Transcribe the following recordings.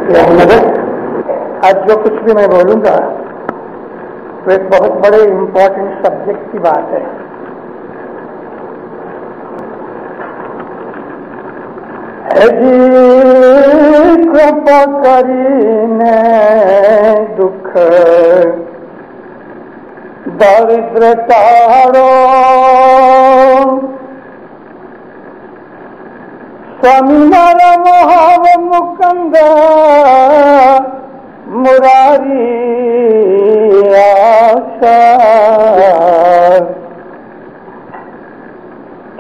آج جو کچھ بھی میں بولوں گا وہ ایک بہت بڑے امپورٹنٹ سبجیکٹ کی بات ہے. کೃಪಾ કરીને દુઃખ દારિદ્ર તારો સ્વામી મારા મહાવ મુકંદ મુરારી આશા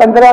15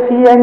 CN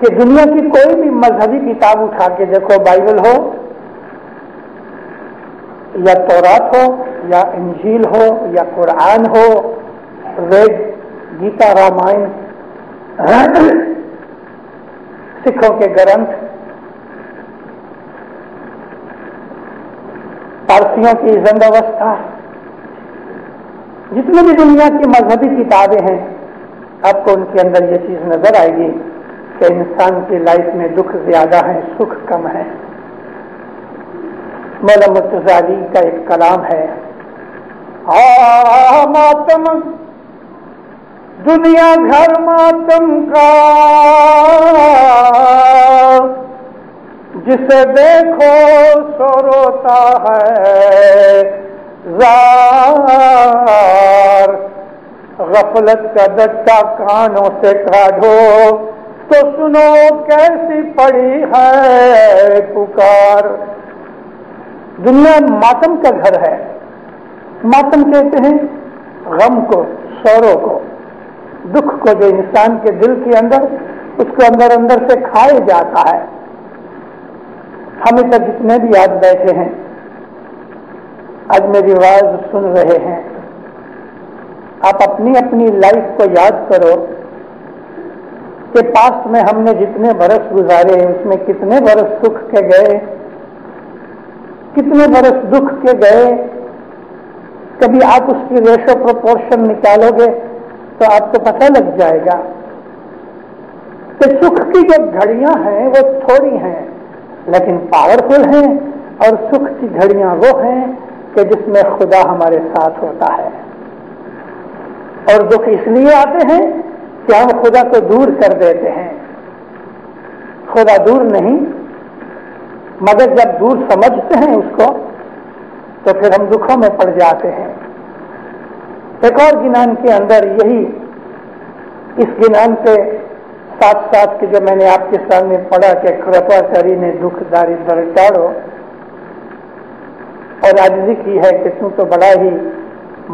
کہ دنیا کی کوئی بھی مذہبی کتاب اٹھا کے دیکھو، بائبل ہو یا تورات ہو یا انجیل ہو یا قرآن ہو، وید، گیتا، رامائن، سکھوں کے گرنتھ، پارسیوں کی زند اوستھا، جتنی بھی دنیا کی مذہبی کتابیں ہیں، آپ کو ان کے اندر یہ چیز نظر آئے گی کہ انسان کی لائف میں دکھ زیادہ ہے، سکھ کم ہے۔ مولانا مرتضی علی کا ایک کلام ہے، ماتم دنیا گھر ماتم کا، جسے دیکھو سو روتا ہے زار، غفلت کا دٹا کانوں سے کاٹو تو سنو کیسی پڑی ہے پکار۔ دنیا ماتم کا گھر ہے۔ ماتم کہتے ہیں غم کو، سوروں کو، دکھ کو، جو انسان کے دل کے اندر، اس کو اندر اندر سے کھائے جاتا ہے۔ ہمیں تو جتنے بھی آج بیٹھے ہیں، آج میری آواز سن رہے ہیں، آپ اپنی اپنی لائف کو یاد کرو کہ پاسٹ میں ہم نے جتنے برس گزارے، اس میں کتنے برس سکھ کے گئے، کتنے برس دکھ کے گئے۔ کبھی آپ اس کی ریشو پروپورشن نکالو گے تو آپ کو پتہ لگ جائے گا کہ سکھ کی جو گھڑیاں ہیں وہ تھوڑی ہیں لیکن پاورفل ہیں، اور سکھ کی گھڑیاں وہ ہیں کہ جس میں خدا ہمارے ساتھ ہوتا ہے۔ اور دکھ اس لیے آتے ہیں کہ ہم خدا کو دور کر دیتے ہیں۔ خدا دور نہیں، مگر جب دور سمجھتے ہیں اس کو تو پھر ہم دکھوں میں پڑ جاتے ہیں۔ ایک اور گنان کے اندر یہی، اس گنان کے ساتھ ساتھ کہ جو میں نے آپ کے سامنے پڑھا کہ کرپا کری نے دکھ داری در ٹاڑو، اور عاجزی کی ہے کہ تو تو بڑا ہی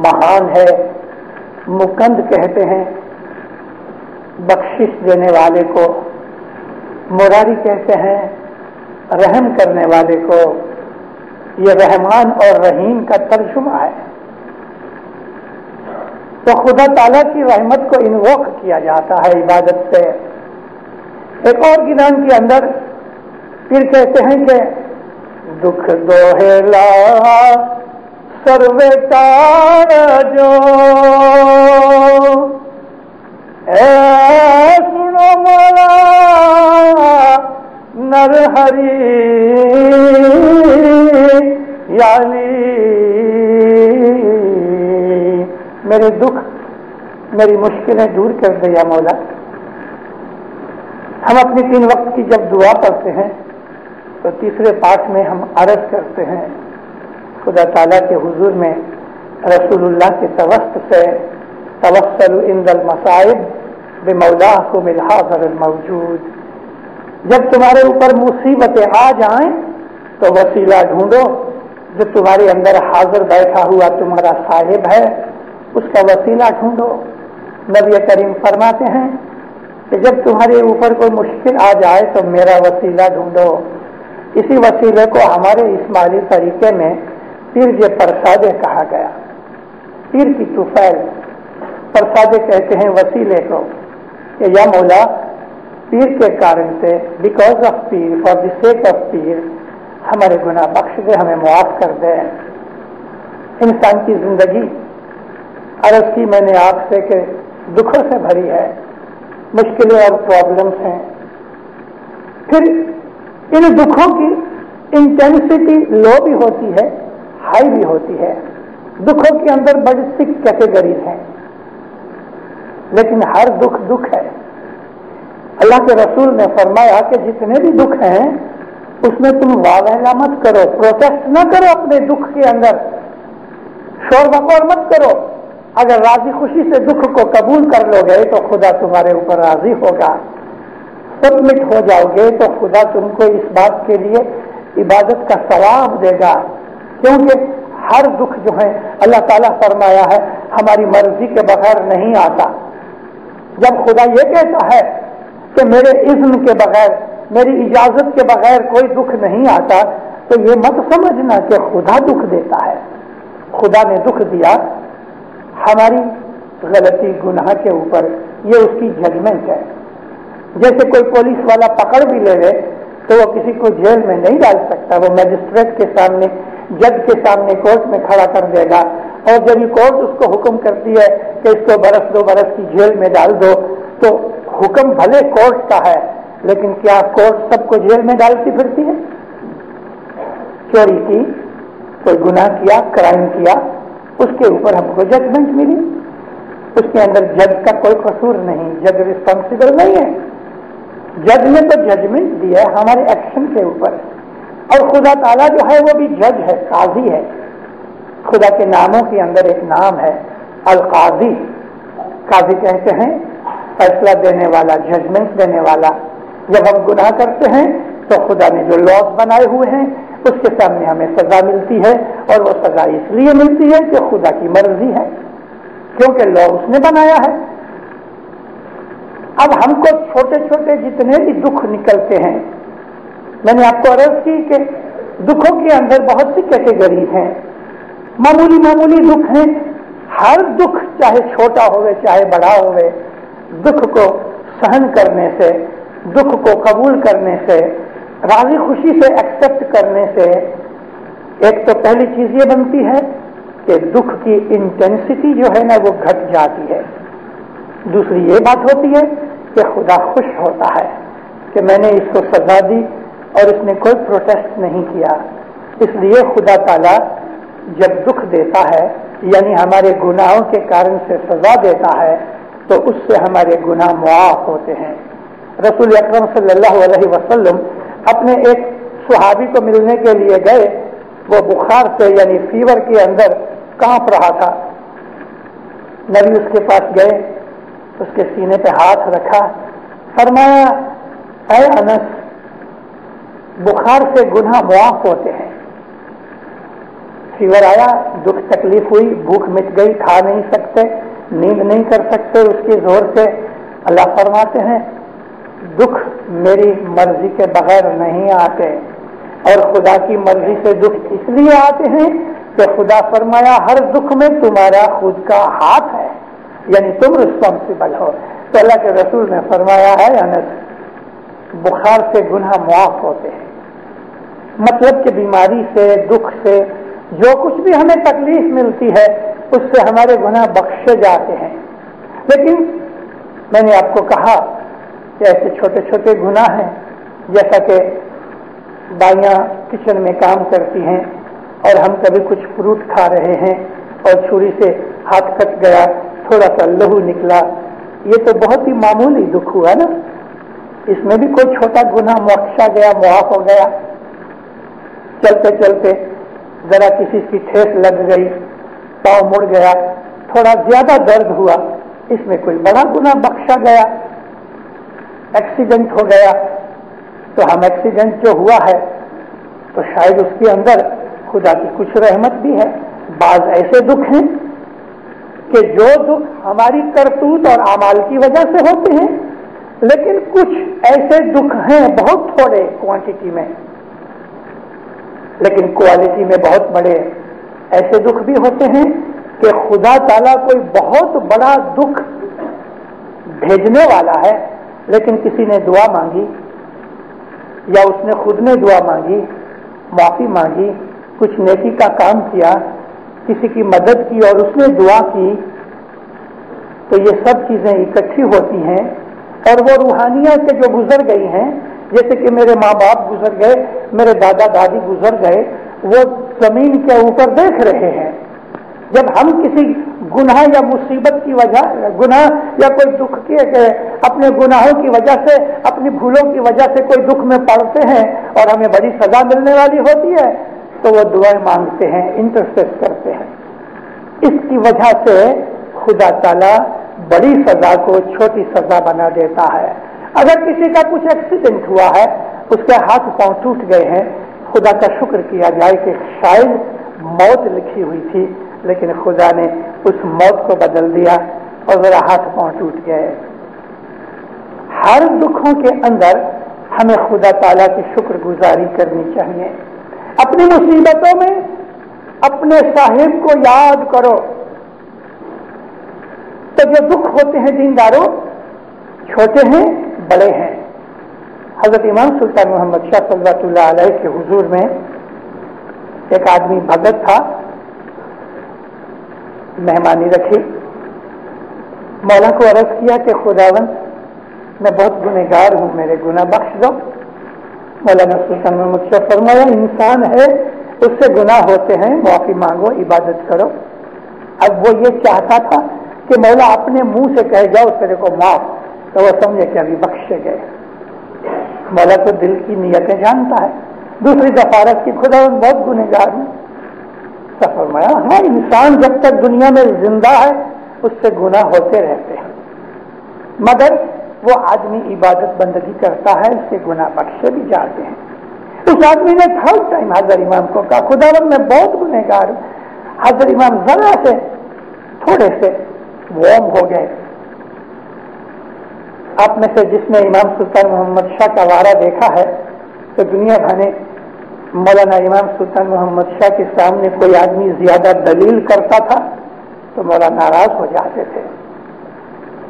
مہان ہے، مکند کہتے ہیں بخشش دینے والے کو، مراری کہتے ہیں رحم کرنے والے کو۔ یہ رحمان اور رحیم کا ترجمہ ہے۔ تو خدا تعالیٰ کی رحمت کو انووک کیا جاتا ہے عبادت سے۔ ایک اور گنان کے اندر پھر کہتے ہیں کہ دکھ دوہلا سروے تار جو، اے سنو مولا نرہری یعنی میرے دکھ، میری مشکلیں دور کر دے یا مولا۔ ہم اپنی 3 وقت کی جب دعا پڑھتے ہیں تو تیسرے پارٹ میں ہم عرض کرتے ہیں خدا تعالیٰ کے حضور میں رسول اللہ کے توسط سے، توسل عند المصائب بمولاکم الحاضر الموجود۔ جب تمہارے اوپر مصیبتیں آ جائیں تو وسیلہ ڈھونڈو، جو تمہارے اندر حاضر بیٹھا ہوا تمہارا صاحب ہے، اس کا وسیلہ ڈھونڈو۔ نبی کریم فرماتے ہیں کہ جب تمہارے اوپر کوئی مشکل آ جائے تو میرا وسیلہ ڈھونڈو۔ اسی وسیلے کو ہمارے اسماعیلی طریقے میں پیر پرسادے کہا گیا۔ پیر کی طفیل، پرسادے کہتے ہیں وسیلے کو کہ یا مولا پیر کے کارن سے، بیکاز آف پیر، فار دی سیک آف پیر، ہمارے گناہ بخش دے، ہمیں معاف کر دے۔ انسان کی زندگی، عرض کی میں نے آپ سے کہ دکھوں سے بھری ہے، مشکلیں اور پرابلمس ہیں۔ پھر ان دکھوں کی انٹینسٹی لو بھی ہوتی ہے، ہائی بھی ہوتی ہے۔ دکھوں کے اندر بڑی 6 کیٹیگریز ہیں، لیکن ہر دکھ دکھ ہے۔ اللہ کے رسول نے فرمایا کہ جتنے بھی دکھ ہیں اس میں تم واویلا مت کرو، پروٹیسٹ نہ کرو اپنے دکھ کے اندر، شور بکور مت کرو۔ اگر راضی خوشی سے دکھ کو قبول کر لو گے تو خدا تمہارے اوپر راضی ہوگا۔ سبمٹ ہو جاؤ گے تو خدا تم کو اس بات کے لیے عبادت کا ثواب دے گا، کیونکہ ہر دکھ جو ہے اللہ تعالیٰ فرمایا ہے ہماری مرضی کے بغیر نہیں آتا۔ جب خدا یہ کہتا ہے کہ میرے اذن کے بغیر، میری اجازت کے بغیر کوئی دکھ نہیں آتا، تو یہ مت سمجھنا کہ خدا دکھ دیتا ہے۔ خدا نے دکھ دیا ہماری غلطی گناہ کے اوپر، یہ اس کی ججمنٹ ہے۔ جیسے کوئی پولیس والا پکڑ بھی لے لے تو وہ کسی کو جیل میں نہیں ڈال سکتا، وہ میجسٹریٹ کے سامنے، جج کے سامنے کورٹ میں کھڑا کر دے گا، اور جب یہ کورٹ اس کو حکم کرتی ہے کہ اس کو برس 2 برس کی جیل میں ڈال دو، تو حکم بھلے کورٹ کا ہے، لیکن کیا کورٹ سب کو جیل میں ڈالتی پھرتی ہے؟ چوری کی، کوئی گناہ کیا، کرائم کیا، اس کے اوپر ہم کو ججمنٹ ملی، اس کے اندر جج کا کوئی قصور نہیں، جج ریسپانسبل نہیں ہے۔ جج نے تو ججمنٹ دیا ہے ہمارے ایکشن کے اوپر، اور خدا تعالیٰ جو ہے وہ بھی جج ہے، قاضی ہے۔ خدا کے ناموں کے اندر ایک نام ہے القاضی۔ قاضی کہتے ہیں فیصلہ دینے والا، ججمنٹ دینے والا۔ جب ہم گناہ کرتے ہیں تو خدا نے جو لاز بنائے ہوئے ہیں اس کے سامنے ہمیں سزا ملتی ہے، اور وہ سزا اس لیے ملتی ہے کہ خدا کی مرضی ہے، کیونکہ لا اس نے بنایا ہے۔ اب ہم کو چھوٹے چھوٹے جتنے بھی دکھ نکلتے ہیں، میں نے آپ کو عرض کی کہ دکھوں کے اندر بہت سی کیٹیگری ہیں۔ معمولی معمولی دکھ ہیں، ہر دکھ چاہے چھوٹا ہوئے چاہے بڑا ہوئے، دکھ کو سہن کرنے سے، دکھ کو قبول کرنے سے، راضی خوشی سے ایکسپٹ کرنے سے، ایک تو پہلی چیز یہ بنتی ہے کہ دکھ کی انٹینسٹی جو ہے نا وہ گھٹ جاتی ہے۔ دوسری یہ بات ہوتی ہے کہ خدا خوش ہوتا ہے کہ میں نے اس کو سزا دی اور اس نے کوئی پروٹیسٹ نہیں کیا۔ اس لیے خدا تعالیٰ جب دکھ دیتا ہے، یعنی ہمارے گناہوں کے کارن سے سزا دیتا ہے، تو اس سے ہمارے گناہ معاف ہوتے ہیں۔ رسول اکرم صلی اللہ علیہ وسلم اپنے ایک صحابی کو ملنے کے لیے گئے، وہ بخار سے یعنی فیور کے اندر کانپ رہا تھا۔ نبی اس کے پاس گئے، اس کے سینے پہ ہاتھ رکھا، فرمایا اے انس، بخار سے گناہ معاف ہوتے ہیں۔ فیور آیا، دکھ تکلیف ہوئی، بھوک مٹ گئی، کھا نہیں سکتے، نیند نہیں کر سکتے اس کے زور سے، اللہ فرماتے ہیں دکھ میری مرضی کے بغیر نہیں آتے، اور خدا کی مرضی سے دکھ اس لیے آتے ہیں کہ خدا فرمایا ہر دکھ میں تمہارا خود کا ہاتھ ہے، یعنی تم رسپانسبل ہو۔ تو اللہ کے رسول نے فرمایا ہے انس، بخار سے گناہ معاف ہوتے ہیں، مطلب کہ بیماری سے، دکھ سے، جو کچھ بھی ہمیں تکلیف ملتی ہے اس سے ہمارے گناہ بخشے جاتے ہیں۔ لیکن میں نے آپ کو کہا کہ ایسے چھوٹے چھوٹے گناہ ہیں، جیسا کہ دائیاں کچن میں کام کرتی ہیں اور ہم کبھی کچھ فروٹ کھا رہے ہیں اور چھری سے ہاتھ کٹ گیا، تھوڑا سا لہو نکلا، یہ تو بہت ہی معمولی دکھ ہوا نا، اس میں بھی کوئی چھوٹا گناہ بخشا گیا، معاف ہو گیا۔ چلتے چلتے ذرا کسی کی ٹھیس لگ گئی، پاؤں مڑ گیا، تھوڑا زیادہ درد ہوا، اس میں کوئی بڑا گناہ بخشا گیا۔ ایکسیڈنٹ ہو گیا تو ہم ایکسیڈنٹ جو ہوا ہے تو شاید اس کے اندر خدا کی کچھ رحمت بھی ہے۔ بعض ایسے دکھ ہیں کہ جو دکھ ہماری کرتوت اور اعمال کی وجہ سے ہوتے ہیں، لیکن کچھ ایسے دکھ ہیں بہت تھوڑے کوانٹٹی میں لیکن کوالٹی میں بہت بڑے، ایسے دکھ بھی ہوتے ہیں کہ خدا تعالیٰ کوئی بہت بڑا دکھ بھیجنے والا ہے، لیکن کسی نے دعا مانگی یا اس نے خود نے دعا مانگی، معافی مانگی، کچھ نیکی کا کام کیا، کسی کی مدد کی اور اس نے دعا کی، تو یہ سب چیزیں اکٹھی ہوتی ہیں اور وہ روحانیت سے جو گزر گئی ہیں، جیسے کہ میرے ماں باپ گزر گئے، میرے دادا دادی گزر گئے، وہ زمین کے اوپر دیکھ رہے ہیں۔ جب ہم کسی گناہ یا مصیبت کی وجہ، گناہ یا کوئی دکھ کے اپنے گناہوں کی وجہ سے، اپنی بھولوں کی وجہ سے کوئی دکھ میں پڑتے ہیں اور ہمیں بڑی سزا ملنے والی ہوتی ہے، تو وہ دعائیں مانگتے ہیں، انٹرسیس کرتے ہیں۔ اس کی وجہ سے خدا تعالیٰ بڑی سزا کو چھوٹی سزا بنا دیتا ہے۔ اگر کسی کا کچھ ایکسیڈنٹ ہوا ہے، اس کے ہاتھ پاؤں ٹوٹ گئے ہیں، خدا کا شکر کیا جائے کہ شاید موت لکھی ہوئی تھی لیکن خدا نے اس موت کو بدل دیا اور ذرا ہاتھ پاؤں ٹوٹ گئے۔ ہر دکھوں کے اندر ہمیں خدا تعالیٰ کی شکر گزاری کرنی چاہیے. اپنی مصیبتوں میں اپنے صاحب کو یاد کرو. تو جو دکھ ہوتے ہیں دینداروں، چھوٹے ہیں بڑے ہیں. حضرت امام سلطان محمد شاہ صلی اللہ علیہ کے حضور میں ایک آدمی بھگت تھا، مہمانی رکھی. مولا کو عرض کیا کہ خداوند میں بہت گنہگار ہوں، میرے گناہ بخش دو. مولانا سلطان محمد شاہ فرمایا انسان ہے، اس سے گناہ ہوتے ہیں، معافی مانگو، عبادت کرو. اب وہ یہ چاہتا تھا کہ مولا اپنے منہ سے کہہ جاؤ تیرے کو معاف، تو وہ سمجھے کہ ابھی بخشے گئے. مولا تو دل کی نیتیں جانتا ہے. دوسری دفعہ عرض کی خداوند بہت گنہگار ہوں. تو فرمایا ہاں، انسان جب تک دنیا میں زندہ ہے اس سے گناہ ہوتے رہتے ہیں، مگر وہ آدمی عبادت بندگی کرتا ہے، اس کے گناہ بخشے بھی جاتے ہیں. اس آدمی نے تھرڈ ٹائم حضرت امام کو کہا خداوند میں بہت گنہگار ہوں. حضرت امام ذرا سے تھوڑے سے وارم ہو گئے. آپ میں سے جس نے امام سلطان محمد شاہ کا وارہ دیکھا ہے تو دنیا بھر میں مولانا امام سلطان محمد شاہ کے سامنے کوئی آدمی زیادہ دلیل کرتا تھا تو مولا ناراض ہو جاتے تھے.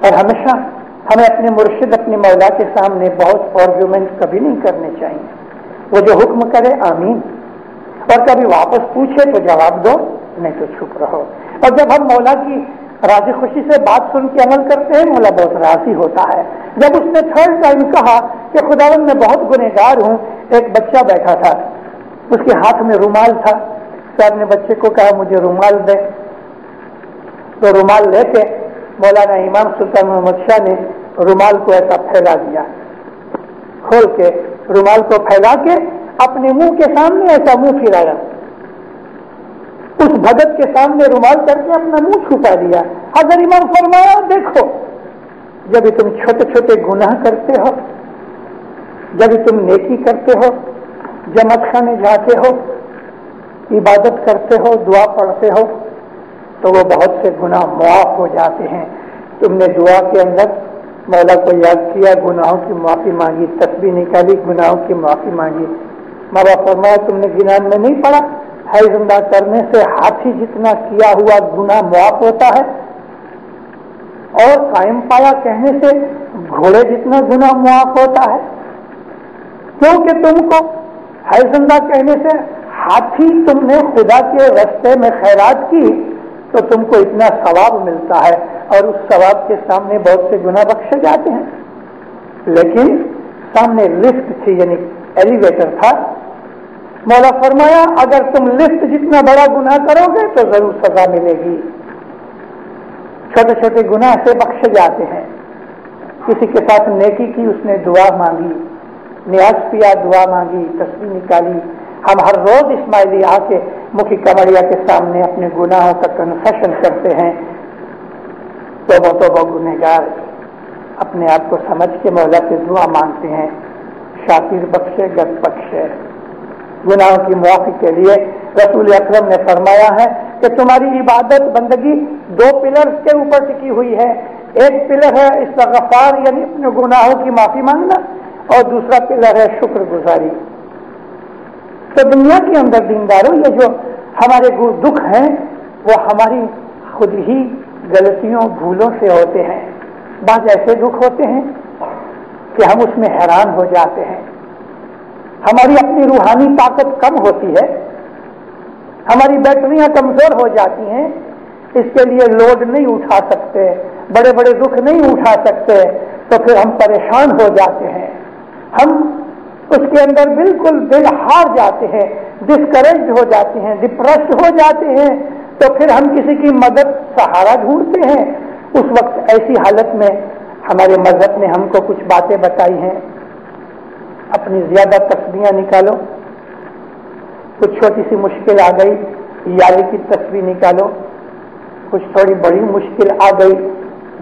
اور ہمیشہ ہمیں اپنے مرشد اپنے مولا کے سامنے بہت آرگیومنٹ کبھی نہیں کرنے چاہیے. وہ جو حکم کرے آمین، اور کبھی واپس پوچھے تو جواب دو، نہیں تو چپ رہو. اور جب ہم مولا کی راضی خوشی سے بات سن کے عمل کرتے ہیں مولا بہت راضی ہوتا ہے. جب اس نے تھرڈ ٹائم کہا کہ خداوند میں بہت گنہگار ہوں، ایک بچہ بیٹھا تھا، اس کے ہاتھ میں رومال تھا. صاحب نے بچے کو کہا مجھے رومال دے. تو رومال لے کے مولانا امام سلطان محمد شاہ نے رومال کو ایسا پھیلا دیا، کھول کے رومال کو پھیلا کے اپنے منہ کے سامنے ایسا منہ پھرایا. اس بھگت کے سامنے رومال کر کے اپنا منہ چھپا دیا. حضرت امام فرمایا دیکھو، جب تم چھوٹے چھوٹے گناہ کرتے ہو، جب تم نیکی کرتے ہو، جماعت خانے جاتے ہو، عبادت کرتے ہو، دعا پڑھتے ہو، تو وہ بہت سے گناہ معاف ہو جاتے ہیں. تم نے دعا کے اندر مولا کو یاد کیا، گناہوں کی معافی مانگی، تسبیح نکالی، گناہوں کی معافی مانگی. مولا فرمایا تم نے گناہ میں نہیں پڑھا ہے زندہ کرنے سے ہاتھی جتنا کیا ہوا گناہ معاف ہوتا ہے، اور قائم پایا کہنے سے گھوڑے جتنا گناہ معاف ہوتا ہے. کیونکہ تم کو ہے زندہ کہنے سے ہاتھی تم نے خدا کے راستے میں خیرات کی تو تم کو اتنا ثواب ملتا ہے، اور اس ثواب کے سامنے بہت سے گناہ بخشے جاتے ہیں. لیکن سامنے لفٹ تھی، یعنی ایلیویٹر تھا. مولا فرمایا اگر تم لفٹ جتنا بڑا گناہ کرو گے تو ضرور سزا ملے گی. چھوٹے چھوٹے گناہ سے بخشے جاتے ہیں. کسی کے ساتھ نیکی کی، اس نے دعا مانگی، نیاز پیا، دعا مانگی، تسبیح نکالی. ہم ہر روز اسماعیلی آ کے مکھی کمریا کے سامنے اپنے گناہوں کا کنفیشن کرتے ہیں. توبہ توبہ گنہگار اپنے آپ کو سمجھ کے مولا سے دعا مانگتے ہیں، شاکر بخشے گد بخشے. گناہوں کی معافی کے لیے رسول اکرم نے فرمایا ہے کہ تمہاری عبادت بندگی دو پلر کے اوپر ٹکی ہوئی ہے. ایک پلر ہے استغفار، یعنی اپنے گناہوں کی معافی مانگنا، اور دوسرا پلر ہے شکر گزاری. تو دنیا کے اندر دینداروں یہ جو ہمارے دکھ ہیں وہ ہماری خود ہی غلطیوں بھولوں سے ہوتے ہیں. بعض ایسے دکھ ہوتے ہیں کہ ہم اس میں حیران ہو جاتے ہیں. ہماری اپنی روحانی طاقت کم ہوتی ہے، ہماری بیٹریاں کمزور ہو جاتی ہیں، اس کے لیے لوڈ نہیں اٹھا سکتے، بڑے بڑے دکھ نہیں اٹھا سکتے، تو پھر ہم پریشان ہو جاتے ہیں. ہم اس کے اندر بالکل دل ہار جاتے ہیں، ڈسکریجڈ ہو جاتے ہیں، ڈپریسڈ ہو جاتے ہیں. تو پھر ہم کسی کی مدد سہارا ڈھونڈتے ہیں. اس وقت ایسی حالت میں ہمارے مذہب نے ہم کو کچھ باتیں بتائی ہیں. اپنی زیادہ تسبیحاں نکالو. کچھ چھوٹی سی مشکل آ گئی، یالی کی تسبیح نکالو. کچھ تھوڑی بڑی مشکل آ گئی،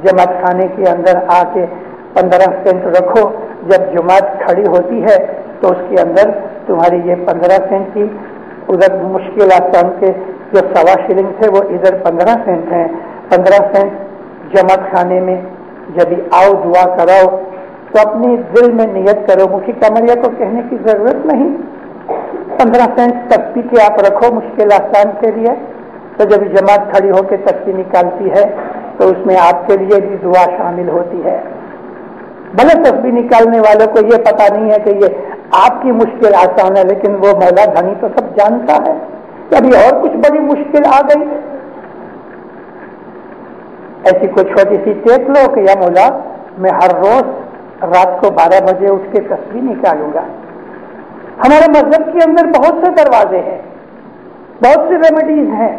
جماعت خانے کے اندر آ کے 15 سینٹ رکھو. جب جماعت کھڑی ہوتی ہے تو اس کے اندر تمہاری یہ 15 سینٹ کی، ادھر مشکل آسان کے جو 1.25 شلنگ تھے وہ ادھر 15 سینٹ ہیں. 15 سینٹ جماعت خانے میں جب آؤ دعا کراؤ تو اپنی دل میں نیت کرو. مفتی قمریہ کو کہنے کی ضرورت نہیں. 15 سینٹ تسبیح کے آپ رکھو مشکل آسان کے لیے. تو جب جماعت کھڑی ہو کے تسبیح نکالتی ہے تو اس میں آپ کے لیے بھی دعا شامل ہوتی ہے. بھلے تسبیح نکالنے والوں کو یہ پتا نہیں ہے کہ یہ آپ کی مشکل آسان ہے، لیکن وہ مولا دھنی تو سب جانتا ہے کہ ابھی اور کچھ بڑی مشکل آ گئی. ایسی کوئی چھوٹی سی ٹیک لو کہ یا مولا میں ہر روز رات کو 12 بجے اٹھ کے تسبیح نکالوں گا. ہمارے مذہب کے اندر بہت سے دروازے ہیں، بہت سی ریمیڈیز ہیں،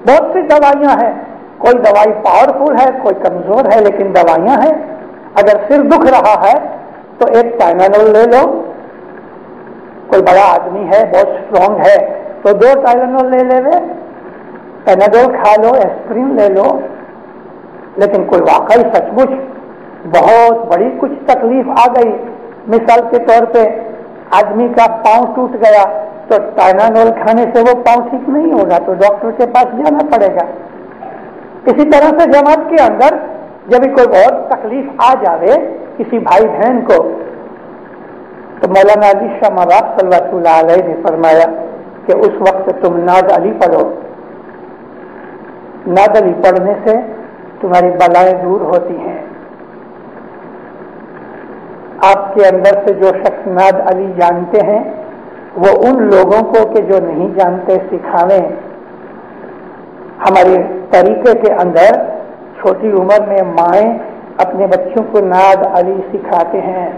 بہت سی دوائیاں ہیں. کوئی دوائی پاورفل ہے، کوئی کمزور ہے، لیکن دوائیاں ہیں. اگر سر دکھ رہا ہے تو ایک ٹائلینول لے لو. کوئی بڑا آدمی ہے بہت اسٹرانگ ہے تو 2 ٹائلینول لے لے. پیناڈول کھا لو، ایسپرین لے لو. لیکن کوئی واقعی سچ مچ بہت بڑی کچھ تکلیف آ گئی، مثال کے طور پہ آدمی کا پاؤں ٹوٹ گیا تو ٹائلینول کھانے سے وہ پاؤں ٹھیک نہیں ہوگا، تو ڈاکٹر کے پاس جانا پڑے گا. اسی طرح سے جماعت کے اندر جب کوئی بہت تکلیف آ جاوے کسی بھائی بہن کو، تو مولانا علی شاہ مبارک صلی اللہ علیہ نے فرمایا کہ اس وقت تم ناد علی پڑھو. ناد علی پڑھنے سے تمہاری بلائیں دور ہوتی ہیں. آپ کے اندر سے جو شخص ناد علی جانتے ہیں وہ ان لوگوں کو کہ جو نہیں جانتے سکھاویں. ہمارے طریقے کے اندر چھوٹی عمر میں مائیں اپنے بچوں کو ناد علی سکھاتے ہیں.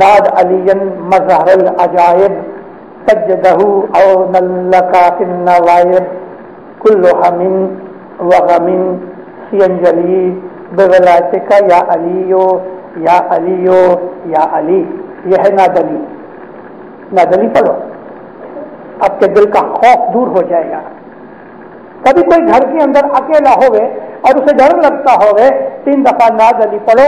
ناد علی مظہر العجائب سجدہ او نلکا فی النوائب کل ہم وغم سینجلی بولاتک یا علیو یا علیو یا علی. یہ ہے ناد علی. ناد علی پڑھو، آپ کے دل کا خوف دور ہو جائے گا. کبھی کوئی گھر کے اندر اکیلا ہوئے اور اسے ڈر لگتا ہوئے 3 دفعہ ناد علی پڑھو،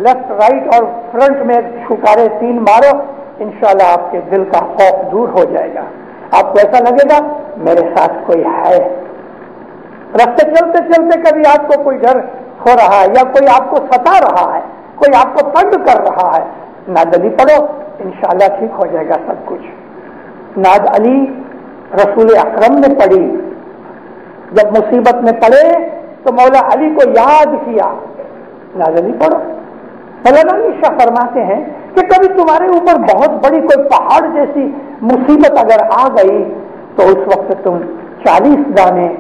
لیفٹ رائٹ اور فرنٹ میں چھکارے 3 مارو، انشاءاللہ آپ کے دل کا خوف دور ہو جائے گا. آپ کو ایسا لگے گا میرے ساتھ کوئی ہے. راستے چلتے چلتے کبھی آپ کو کوئی ڈر ہو رہا ہے یا کوئی آپ کو ستا رہا ہے، کوئی آپ کو تنگ کر رہا ہے، ناد علی پڑھو، انشاءاللہ ٹھیک ہو جائے گا سب کچھ. ناد علی رسول اکرم نے پڑھی. جب مصیبت میں پڑے تو مولا علی کو یاد کیا. ناد علی پڑھو. مولانا علی شاہ فرماتے ہیں کہ کبھی تمہارے اوپر بہت بڑی کوئی پہاڑ جیسی مصیبت اگر آ گئی تو اس وقت تم 40 دانے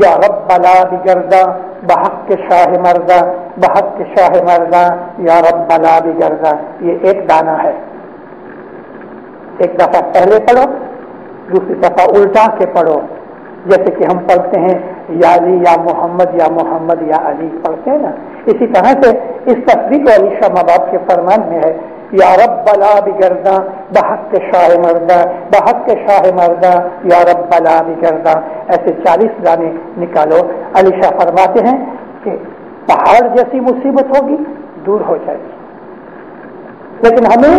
یا رب بلا بگردہ بحق شاہ مردہ بحق شاہ مردہ یا رب بلا بگردہ، یہ ایک دانہ ہے. ایک دفعہ پہلے پڑھو، دوسری دفعہ الٹا کے پڑھو. جیسے کہ ہم پڑھتے ہیں یا علی یا محمد یا علی پڑھتے ہیں نا، اسی طرح سے اس تصویر کو علی شاہ مباب کے فرمان میں ہے یا رب بلا بگردہ بحق شاہ مردہ بحق شاہ مردہ یا رب بلا بگردہ. ایسے 40 دانے نکالو. علی شاہ فرماتے ہیں کہ پہاڑ جیسی مصیبت ہوگی دور ہو جائے گی. لیکن ہمیں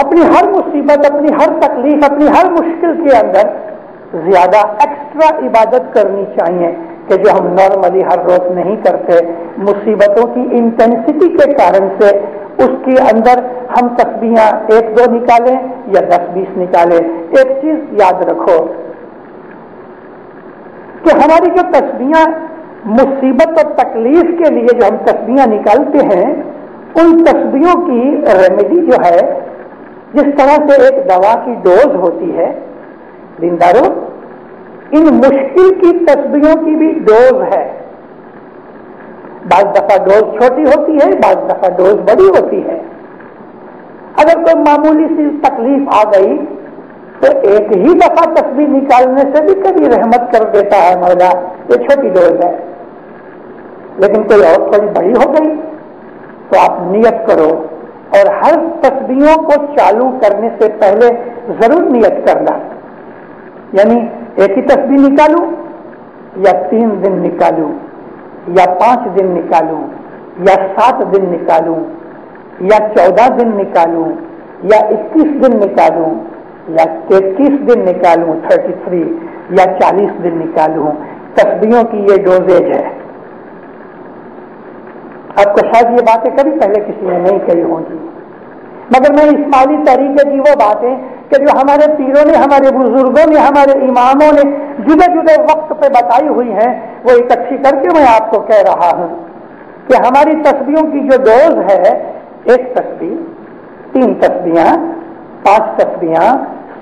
اپنی ہر مصیبت، اپنی ہر تکلیف، اپنی ہر مشکل کے اندر زیادہ ایکسٹرا عبادت کرنی چاہیے کہ جو ہم نارملی ہر روز نہیں کرتے. مصیبتوں کی انٹینسٹی کے کارن سے اس کے اندر ہم تسبیحاں 1-2 نکالیں یا 10-20 نکالیں. ایک چیز یاد رکھو کہ ہماری جو تسبیحاں مصیبت اور تکلیف کے لیے جو ہم تسبیحاں نکالتے ہیں، ان تسبیحوں کی ریمیڈی جو ہے، جس طرح سے ایک دوا کی ڈوز ہوتی ہے، دینداروں ان مشکل کی تسبیحوں کی بھی ڈوز ہے. بعض دفعہ ڈوز چھوٹی ہوتی ہے، بعض دفعہ ڈوز بڑی ہوتی ہے. اگر کوئی معمولی سی تکلیف آ گئی تو ایک ہی دفعہ تسبیح نکالنے سے بھی کبھی رحمت کر دیتا ہے مولا، یہ چھوٹی ڈوز ہے. لیکن کوئی اور تھوڑی بڑی ہو گئی تو آپ نیت کرو، اور ہر تسبیحوں کو چالو کرنے سے پہلے ضرور نیت کرنا. یعنی ایک ہی تسبیح نکالوں یا 3 دن نکالوں یا 5 دن نکالوں یا 7 دن نکالوں یا 14 دن نکالوں یا 21 دن نکالوں یا 33 دن نکالوں 33 یا 40 دن نکالوں. تسبیحوں کی یہ ڈوزیج ہے. آپ کو شاید یہ باتیں کبھی پہلے کسی نے نہیں کہی ہوں گی، مگر میں اسماعیلی طریقے کی وہ باتیں کہ جو ہمارے پیروں نے، ہمارے بزرگوں نے، ہمارے اماموں نے جدے جدے وقت پہ بتائی ہوئی ہیں، وہ اکٹھی کر کے میں آپ کو کہہ رہا ہوں کہ ہماری تسبیحوں کی جو ڈوز ہے، 1 تسبیح، 3 تسبیحاں، 5 تسبیحاں،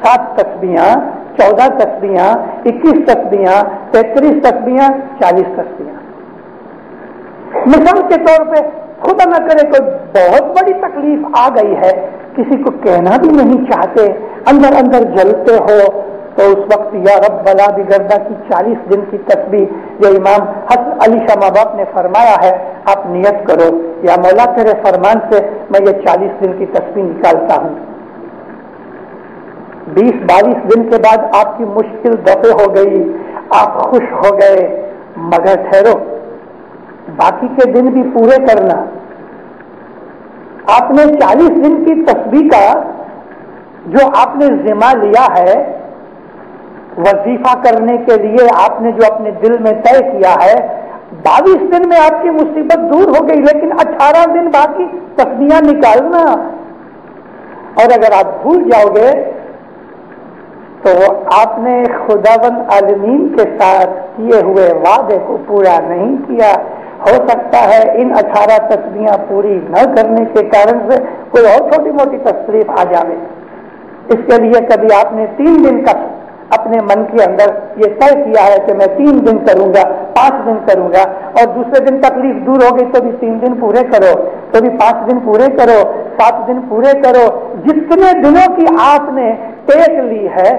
7 تسبیحاں، 14 تسبیحاں، 21 تسبیحاں، 33 تسبیحاں، 40 تسبیحاں۔ مثال کے طور پہ خدا نہ کرے کوئی بہت بڑی تکلیف آ گئی ہے، کسی کو کہنا بھی نہیں چاہتے، اندر اندر جلتے ہو، تو اس وقت یا رب بلا بگردہ کی 40 دن کی تسبیح جو امام حسن علی شاہ ماباپ نے فرمایا ہے، آپ نیت کرو، یا مولا تیرے فرمان سے میں یہ 40 دن کی تسبیح نکالتا ہوں۔ 20-22 دن کے بعد آپ کی مشکل دفع ہو گئی، آپ خوش ہو گئے، مگر ٹھہرو، باقی کے دن بھی پورے کرنا۔ آپ نے 40 دن کی تسبیح کا جو آپ نے ذمہ لیا ہے، وظیفہ کرنے کے لیے آپ نے جو اپنے دل میں طے کیا ہے، 22 دن میں آپ کی مصیبت دور ہو گئی، لیکن 18 دن باقی تسبیحاں نکالنا، اور اگر آپ بھول جاؤ گے تو آپ نے خداوند عالمین کے ساتھ کیے ہوئے وعدے کو پورا نہیں کیا۔ ہو سکتا ہے ان 18 تسبیحاں پوری نہ کرنے کے کارن سے کوئی اور چھوٹی موٹی تکلیف آ جائے، اس کے لیے کبھی آپ نے 3 دن کا اپنے من کے اندر یہ طے کیا ہے کہ میں 3 دن کروں گا، 5 دن کروں گا، اور دوسرے دن تکلیف دور ہو گئی تو بھی 3 دن پورے کرو، تو بھی 5 دن پورے کرو، 7 دن پورے کرو۔ جتنے دنوں کی آپ نے ٹیک لی ہے،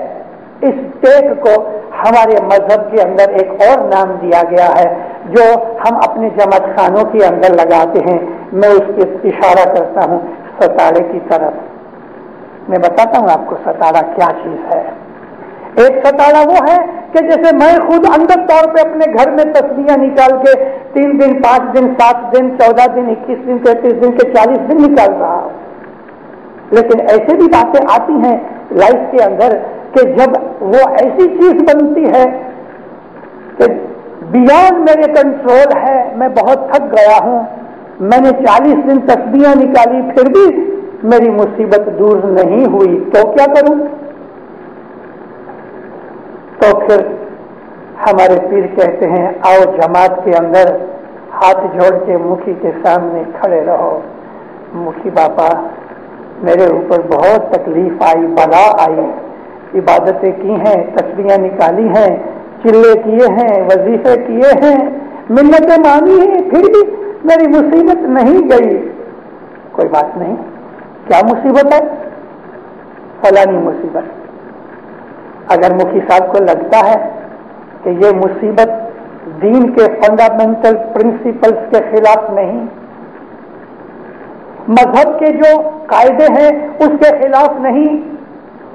اس ٹیک کو ہمارے مذہب کے اندر ایک اور نام دیا گیا ہے جو ہم اپنے جماعت خانوں کے اندر لگاتے ہیں۔ میں اس کے اشارہ کرتا ہوں ستارے کی طرف۔ میں بتاتا ہوں آپ کو ستارہ کیا چیز ہے۔ ایک ستارہ وہ ہے کہ جیسے میں خود اندر طور پہ اپنے گھر میں تسبیحاں نکال کے 3 دن، 5 دن، 7 دن، 14 دن، 21 دن، 33 دن کے 40 دن نکال رہا ہوں، لیکن ایسے بھی باتیں آتی ہیں لائف کے اندر کہ جب وہ ایسی چیز بنتی ہے کہ بیانڈ میرے کنٹرول ہے، میں بہت تھک گیا ہوں، میں نے 40 دن تسبیحاں نکالی پھر بھی میری مصیبت دور نہیں ہوئی، تو کیا کروں؟ تو پھر ہمارے پیر کہتے ہیں آؤ جماعت کے اندر ہاتھ جوڑ کے مکھی کے سامنے کھڑے رہو، مکھی باپا میرے اوپر بہت تکلیف آئی، بلا آئی، عبادتیں کی ہیں، تسبیحاں نکالی ہیں، چلے کیے ہیں، وظیفے کیے ہیں، منتیں مانی ہیں، پھر بھی میری مصیبت نہیں گئی۔ کوئی بات نہیں، کیا مصیبت ہے؟ فلانی مصیبت۔ اگر مکھی صاحب کو لگتا ہے کہ یہ مصیبت دین کے فنڈامنٹل پرنسپلز کے خلاف نہیں، مذہب کے جو قاعدے ہیں اس کے خلاف نہیں،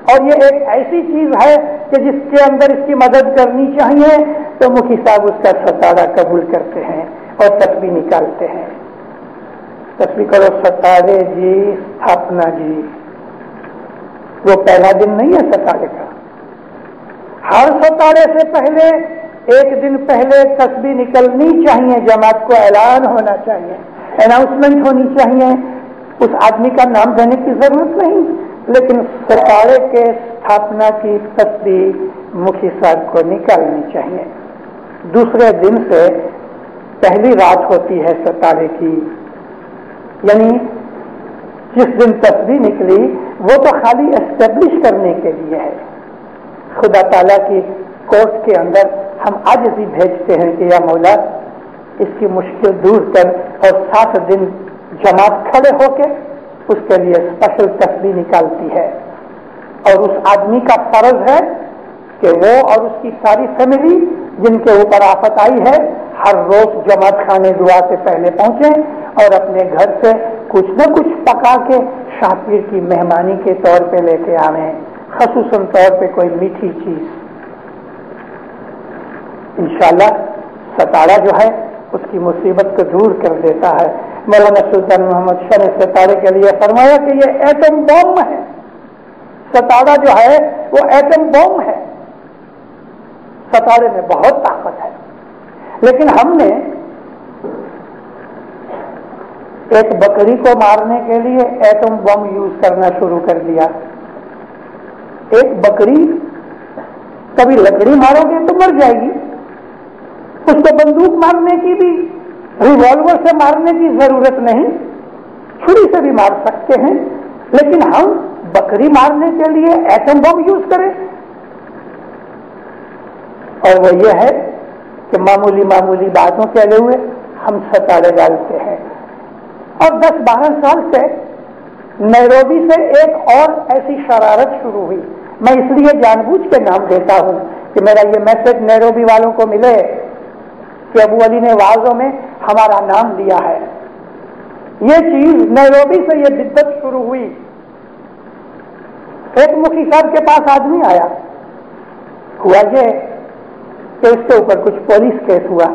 اور یہ ایک ایسی چیز ہے کہ جس کے اندر اس کی مدد کرنی چاہیے، تو مکھی صاحب اس کا ستارہ قبول کرتے ہیں اور تسبیح نکالتے ہیں۔ تسبیح کرو ستارے جی استھاپنا جی۔ وہ پہلا دن نہیں ہے ستارے کا، ہر ستارے سے پہلے 1 دن پہلے تسبیح نکلنی چاہیے، جماعت کو اعلان ہونا چاہیے، اناؤنسمنٹ ہونی چاہیے۔ اس آدمی کا نام دینے کی ضرورت نہیں، لیکن ستارے کے استھاپنا کی تسبیح مکھی صاحب کو نکالنی چاہیے۔ دوسرے دن سے پہلی رات ہوتی ہے ستارے کی، یعنی جس دن تسبیح نکلی وہ تو خالی اسٹیبلش کرنے کے لیے ہے۔ خدا تعالیٰ کی کورٹ کے اندر ہم عاجزی بھیجتے ہیں کہ یا مولا اس کی مشکل دور کر، اور 7 دن جماعت کھڑے ہو کے اس کے لیے اسپیشل تسبیح نکالتی ہے، اور اس آدمی کا فرض ہے کہ وہ اور اس کی ساری فیملی جن کے اوپر آفت آئی ہے ہر روز جماعت خانے دعا سے پہلے پہنچیں اور اپنے گھر سے کچھ نہ کچھ پکا کے شاہ پیر کی مہمانی کے طور پہ لے کے آویں، خصوصاً طور پہ کوئی میٹھی چیز۔ انشاءاللہ ستارہ جو ہے اس کی مصیبت کو دور کر دیتا ہے۔ مولانا سلطان محمد شاہ نے ستارے کے لیے فرمایا کہ یہ ایٹم بم ہے، ستارہ جو ہے وہ ایٹم بم ہے، ستارے میں بہت طاقت ہے، لیکن ہم نے ایک بکری کو مارنے کے لیے ایٹم بم یوز کرنا شروع کر دیا. ایک بکری کبھی لکڑی مارو گے تو مر جائے گی, اس کو بندوق مارنے کی بھی, ریوالور سے مارنے کی ضرورت نہیں, چھری سے بھی مار سکتے ہیں, لیکن ہم بکری مارنے کے لیے ایٹم بم یوز کریں. اور وہ یہ ہے کہ معمولی معمولی باتوں کے لیے ہم ستارے ڈالتے ہیں. اور 10-12 سال سے نیروبی سے ایک اور ایسی شرارت شروع ہوئی. میں اس لیے جان بوجھ کے نام دیتا ہوں کہ میرا یہ میسج نیروبی والوں کو ملے کہ ابو علی نے وعظوں میں ہمارا نام لیا ہے. یہ چیز نیروبی سے یہ بدت شروع ہوئی. ایک مفتی صاحب کے پاس آدمی آیا, ہوا یہ کہ اس کے اوپر کچھ پولیس کیس ہوا.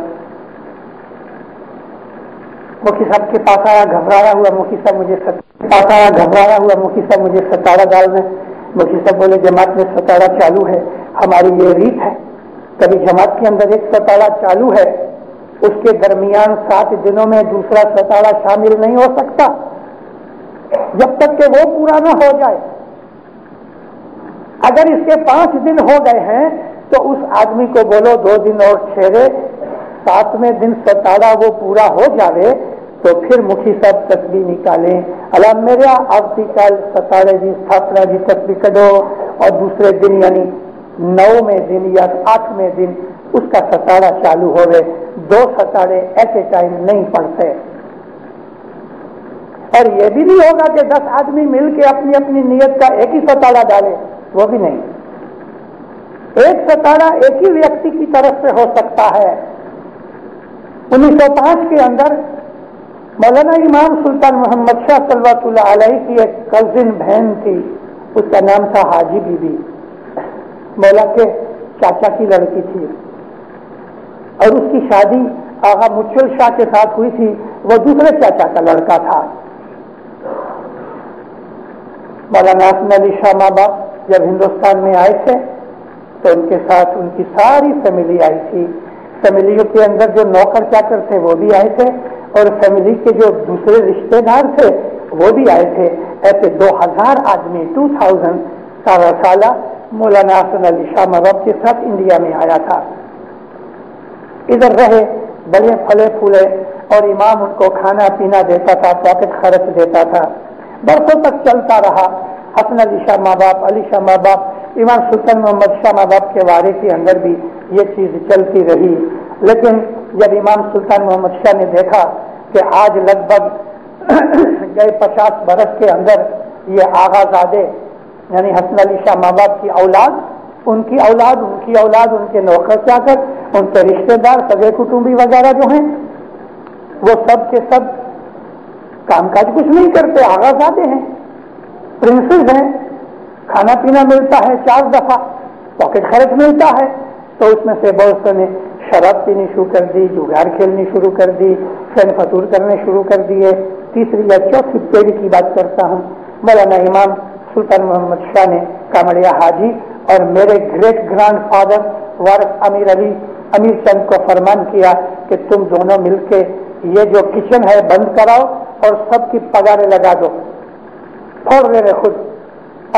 مفتی صاحب کے پاس آیا گھبرایا ہوا, مفتی صاحب مجھے ستارہ ڈالنا. مفتی صاحب بولے جماعت میں ستارہ چالو ہے, ہماری یہ ریت ہے, کبھی جماعت کے اندر ایک ستارہ چالو ہے اس کے درمیان 7 دنوں میں دوسرا ستارہ شامل نہیں ہو سکتا جب تک کہ وہ پورا نہ ہو جائے. اگر اس کے 5 دن ہو گئے ہیں تو اس آدمی کو بولو 2 دن اور ٹھہرے, 7ویں دن ستارہ وہ پورا ہو جاوے تو پھر مکھی صاحب تسبیح نکالیں, اللہ میرا آوتی کال ستارے جی استھاپنا جی تسبیح کڈو, اور دوسرے دن یعنی 9ویں دن یا 8ویں دن اس کا ستارہ چالو ہو گئے. 2 ستارے ایٹ اے ٹائم نہیں پڑتے. اور یہ بھی نہیں ہوگا کہ 10 آدمی مل کے اپنی اپنی نیت کا ایک ہی ستارہ ڈالے, وہ بھی نہیں. ایک ستارہ ایک ہی ویکتی کی طرف سے ہو سکتا ہے. 1905 کے اندر مولانا امام سلطان محمد شاہ صلوات اللہ علیہ کی ایک کزن بہن تھی, اس کا نام تھا حاجی بی بی. مولا کے چاچا کی لڑکی تھی اور اس کی شادی آغا مچل شاہ کے ساتھ ہوئی تھی, وہ دوسرے چاچا کا لڑکا تھا. مولانا حسن علی شاہ ماں باپ جب ہندوستان میں آئے تھے تو ان کے ساتھ ان کی ساری فیملی آئی تھی. فیملیوں کے اندر جو نوکر چاکر تھے وہ بھی آئے تھے, اور فیملی کے جو دوسرے رشتے دار تھے وہ بھی آئے تھے. ایسے 2000 آدمی 2000 سالہ مولانا حسن علی شاہ ماں باپ کے ساتھ انڈیا میں آیا تھا. ادھر رہے, بڑے پھلے پھولے, اور امام ان کو کھانا پینا دیتا تھا, پاکٹ خرچ دیتا تھا. برسوں تک چلتا رہا. حسن علی شاہ ماں باپ, علی شاہ ماں باپ, امام سلطان محمد شاہ ماں باپ کے وارث کے اندر بھی یہ چیز چلتی رہی. لیکن جب امام سلطان محمد شاہ نے دیکھا کہ آج لگ بھگ گئے 50 برس کے اندر یہ آغا زادے یعنی حسن علی شاہ ماں باپ کی اولاد, ان کی اولاد, ان کی اولاد, ان کے نوکر چاکر, ان کے رشتے دار, سگے کٹمبی وغیرہ جو ہیں وہ سب کے سب کام کاج کچھ نہیں کرتے, آغا زادے ہیں, پرنسز ہیں, کھانا پینا ملتا ہے 4 دفعہ, پاکٹ خرچ ملتا ہے. تو اس میں سے بہت سے نے شراب پینی شروع کر دی, جگار کھیلنی شروع کر دی, فن فطور کرنے شروع کر دیے. 3 یا 4 پیڑھی کی بات کرتا ہوں. مولانا امام سلطان محمد شاہ نے کامڑیا حاجی اور میرے گریٹ گرانڈ فادر وارث امیر علی امیر چند کو فرمان کیا کہ تم دونوں مل کے یہ جو کچن ہے بند کراؤ اور سب کی پگاریں لگا دو. پھوڑ رہے خود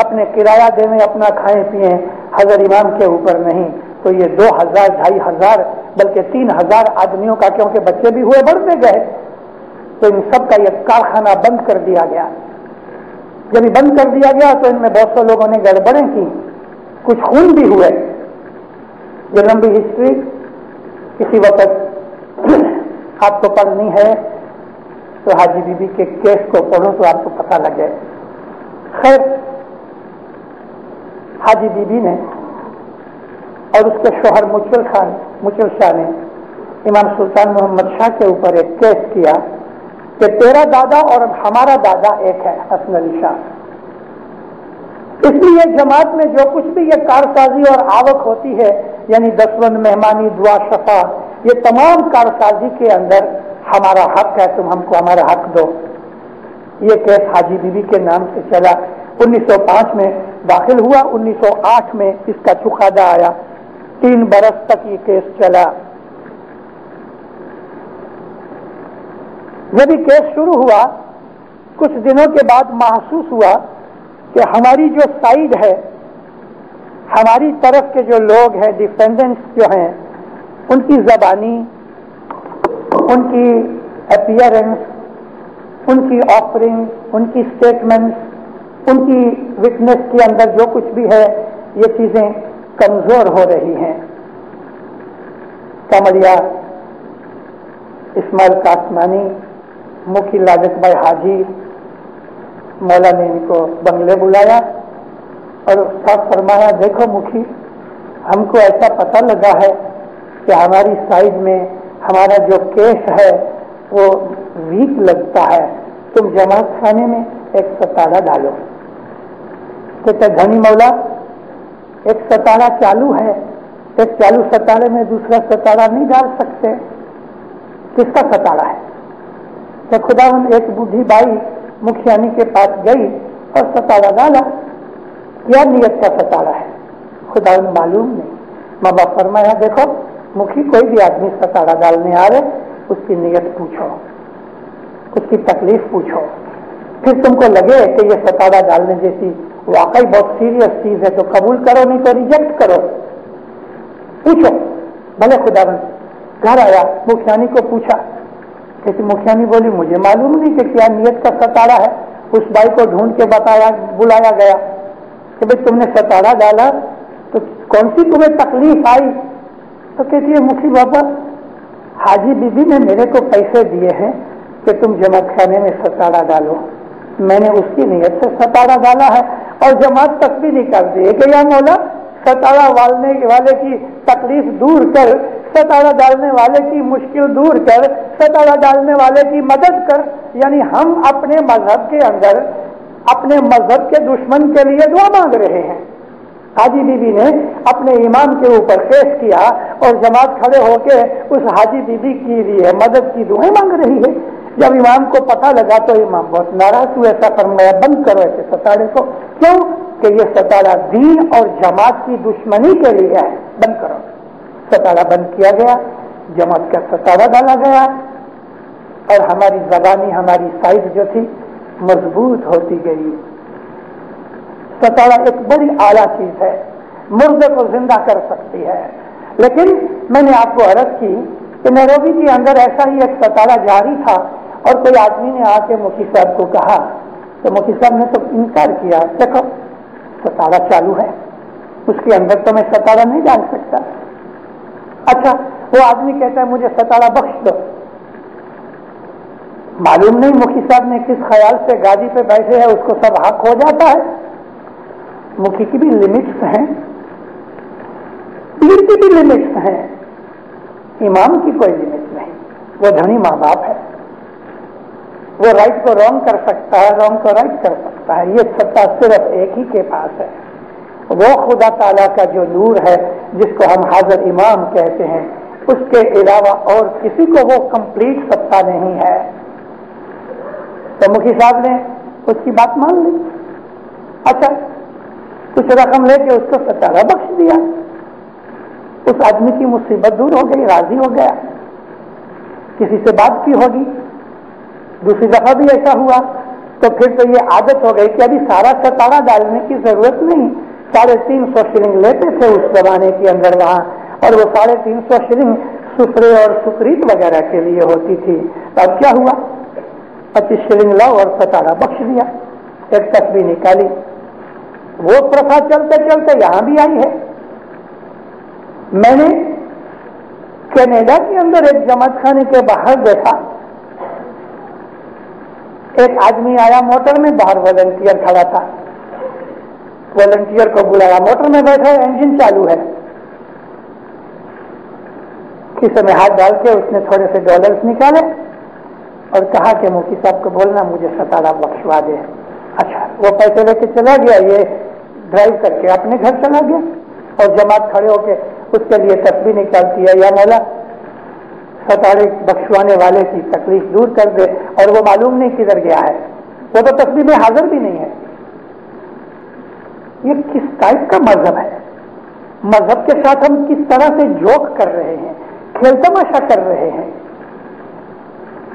اپنے کرایہ دینے, اپنا کھائیں پیئیں, حضرت امام کے اوپر نہیں. تو یہ 2000 2500 بلکہ 3000 آدمیوں کا, کیونکہ بچے بھی ہوئے بڑھتے گئے, تو ان سب کا یہ کارخانہ بند کر دیا گیا. جب یہ بند کر دیا گیا تو ان میں بہت سے لوگوں نے گڑبڑیں کی, کچھ خون بھی ہوئے. یہ لمبی ہسٹری کسی وقت آپ کو پڑھنی ہے تو حاجی بی بی کے کیس کو پڑھو تو آپ کو پتہ لگے. خیر, حاجی بی بی نے اور اس کے شوہر مچل شاہ نے امام سلطان محمد شاہ کے اوپر ایک کیس کیا کہ تیرا دادا اور ہمارا دادا ایک ہے, حسن علی شاہ. اس لیے جماعت میں جو کچھ بھی یہ کارسازی اور آوک ہوتی ہے, یعنی دسوند, مہمانی, دعا, شفا, یہ تمام کارسازی کے اندر ہمارا حق ہے, تم ہم کو ہمارا حق دو. یہ کیس حاجی بی بی کے نام سے چلا. 1905 میں داخل ہوا, 1908 میں اس کا چقادہ آیا. 3 برس تک یہ کیس چلا. جب یہ کیس شروع ہوا کچھ دنوں کے بعد محسوس ہوا کہ ہماری جو سائڈ ہے، ہماری طرف کے جو لوگ ہیں، ڈیفینڈنٹس جو ہیں، ان کی زبانی، ان کی اپیئرنس، ان کی آفرنگ، ان کی اسٹیٹمنٹس، ان کی وٹنس کے اندر جو کچھ بھی ہے، یہ چیزیں کمزور ہو رہی ہیں۔ کمریا اسماعیل کاسمانی، مکھی لاجت بھائی حاجی، مولا نے ان کو بنگلے بلایا اور صاف فرمایا، دیکھو مکھی، ہم کو ایسا پتہ لگا ہے کہ ہماری سائڈ میں ہمارا جو کیس ہے وہ ویک لگتا ہے، تم جماعت خانے میں ایک ستارہ ڈالو۔ کہتے دھنی مولا، ایک ستارہ چالو ہے، ایک چالو ستارے میں دوسرا ستارہ نہیں ڈال سکتے، کس کا ستارہ ہے؟ تو خدا ایک بوڑھی بائی مکھیانی کے پاس گئی اور ستارہ ڈالا۔ کیا نیت کا ستارہ ہے؟ خدا معلوم نہیں۔ ماں باپ فرمایا، دیکھو مکھی، کوئی بھی آدمی ستارہ ڈالنے آ رہے، اس کی نیت پوچھو، اس کی تکلیف پوچھو، پھر تم کو لگے کہ یہ ستارہ ڈالنے جیسی واقعی بہت سیریس چیز ہے تو قبول کرو، نہیں تو ریجیکٹ کرو، پوچھو۔ بھلے خدا گھر آیا، مکھیانی کو پوچھا، کہتی مکھیانی بولی مجھے معلوم نہیں کہ کیا نیت کا ستارہ ہے۔ اس بھائی کو ڈھونڈ کے بلایا گیا کہ بھائی تم نے ستارہ ڈالا تو کون سی تمہیں تکلیف آئی؟ تو کہتی ہے مکھی بابا، حاجی بی بی نے میرے کو پیسے دیے ہیں کہ تم جماعت خانے میں ستارہ ڈالو، میں نے اس کی نیت سے ستارہ ڈالا ہے، اور جماعت تک بھی نکال دی ہے کہ یا مولا ستارہ ڈالنے والے کی تکلیف دور کر، ستارہ ڈالنے والے کی مشکل دور کر، ستارہ ڈالنے والے کی مدد کر۔ یعنی ہم اپنے مذہب کے اندر اپنے مذہب کے دشمن کے لیے دعا مانگ رہے ہیں۔ حاجی بی بی نے اپنے امام کے اوپر کیس کیا اور جماعت کھڑے ہو کے اس حاجی بی بی کی لیے مدد کی دعائیں مانگ رہی ہے۔ جب امام کو پتہ لگا تو امام بہت ناراض ہوئے، ایسا فرمایا بند کرو ایسے ستارے کو۔ کیوں؟ کہ یہ ستارہ دین اور جماعت کی دشمنی کے لیے ہے، بند کرو۔ ستارہ بند کیا گیا، جماعت کا ستارہ ڈالا گیا، اور ہماری زبانی، ہماری سائز جو تھی مضبوط ہوتی گئی۔ ستارہ ایک بڑی اعلیٰ چیز ہے، مردے کو زندہ کر سکتی ہے۔ لیکن میں نے آپ کو عرض کی کہ نیروبی کے اندر ایسا ہی ایک ستارہ جاری تھا، اور کوئی آدمی نے آ کے مفتی صاحب کو کہا تو مفتی صاحب نے تو انکار کیا، دیکھو ستارہ چالو ہے، اس کے اندر تو میں ستارہ نہیں ڈال سکتا۔ اچھا، وہ آدمی کہتا ہے مجھے ستارہ بخش دو۔ معلوم نہیں مفتی صاحب نے کس خیال سے گاڑی پہ بیٹھے ہیں، اس کو سب حق ہو جاتا ہے۔ مکھی کی بھی لمٹس ہیں، پیر کی بھی لمٹس ہیں، امام کی کوئی لمٹ نہیں۔ وہ دھنی ماں باپ ہے، وہ رائٹ کو رانگ کر سکتا ہے، رانگ کو رائٹ کر سکتا ہے۔ یہ ستا صرف ایک ہی کے پاس ہے، وہ خدا تعالیٰ کا جو نور ہے جس کو ہم حاضر امام کہتے ہیں، اس کے علاوہ اور کسی کو وہ کمپلیٹ ستا نہیں ہے۔ تو مکھی صاحب نے اس کی بات مان لی۔ اچھا، کچھ رقم لے کے اس کو ستارہ بخش دیا، اس آدمی کی مصیبت دور ہو گئی، راضی ہو گیا۔ کسی سے بات کی ہوگی، دوسری دفعہ بھی ایسا ہوا تو پھر تو یہ عادت ہو گئی کہ ابھی سارا ستارہ ڈالنے کی ضرورت نہیں۔ 350 شلنگ لیتے تھے اس زمانے کے اندر وہاں، اور وہ 350 شلنگ سفرے اور سکریت وغیرہ کے لیے ہوتی تھی۔ اب کیا ہوا، 25 شلنگ لاؤ اور ستارہ بخش دیا، ایک تسبیح نکالی۔ وہ پرتھا چلتے چلتے یہاں بھی آئی ہے۔ میں نے کینیڈا کے اندر ایک جماعت خانے کے باہر دیکھا، ایک آدمی آیا موٹر میں، باہر والنٹیئر کھڑا تھا، والنٹیئر کو بلایا، موٹر میں بیٹھا ہے، انجن چالو ہے، کسی میں ہاتھ ڈال کے اس نے تھوڑے سے ڈالرز نکالے اور کہا کہ مفتی صاحب کو بولنا مجھے ستارہ بخشوا دے۔ اچھا، وہ پیسے لے کے چلا گیا، یہ ڈرائیو کر کے اپنے گھر چلا گیا، اور جماعت کھڑے ہو کے اس کے لیے تسبیح نکالتی ہے، یا مولا ستارے بخشوانے والے کی تکلیف دور کر دے، اور وہ معلوم نہیں کدھر گیا ہے، وہ تو تسبیح میں حاضر بھی نہیں ہے۔ یہ کس ٹائپ کا مذہب ہے؟ مذہب کے ساتھ ہم کس طرح سے جوک کر رہے ہیں، کھیل تماشا کر رہے ہیں۔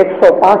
105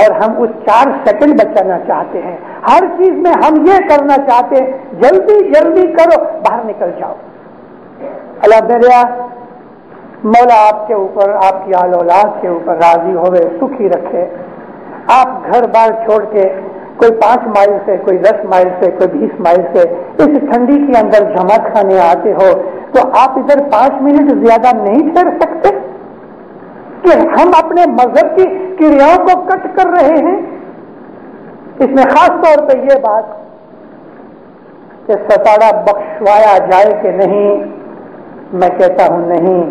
اور ہم اس 4 سیکنڈ بچانا چاہتے ہیں. ہر چیز میں ہم یہ کرنا چاہتے ہیں جلدی جلدی کرو, باہر نکل جاؤ. اللہ میرا مولا آپ کے اوپر, آپ کی آل اولاد کے اوپر راضی ہوئے, سکھی رکھے. آپ گھر بار چھوڑ کے کوئی 5 مائل سے, کوئی 10 مائل سے, کوئی 20 مائل سے اس ٹھنڈی کے اندر جماعت کھانے آتے ہو, تو آپ ادھر 5 منٹ زیادہ نہیں ٹھہر سکتے کہ ہم اپنے مذہب کی کریاؤں کو کٹ کر رہے ہیں. اس میں خاص طور پہ یہ بات کہ ستاڑا بخشوایا جائے کہ نہیں, میں کہتا ہوں نہیں.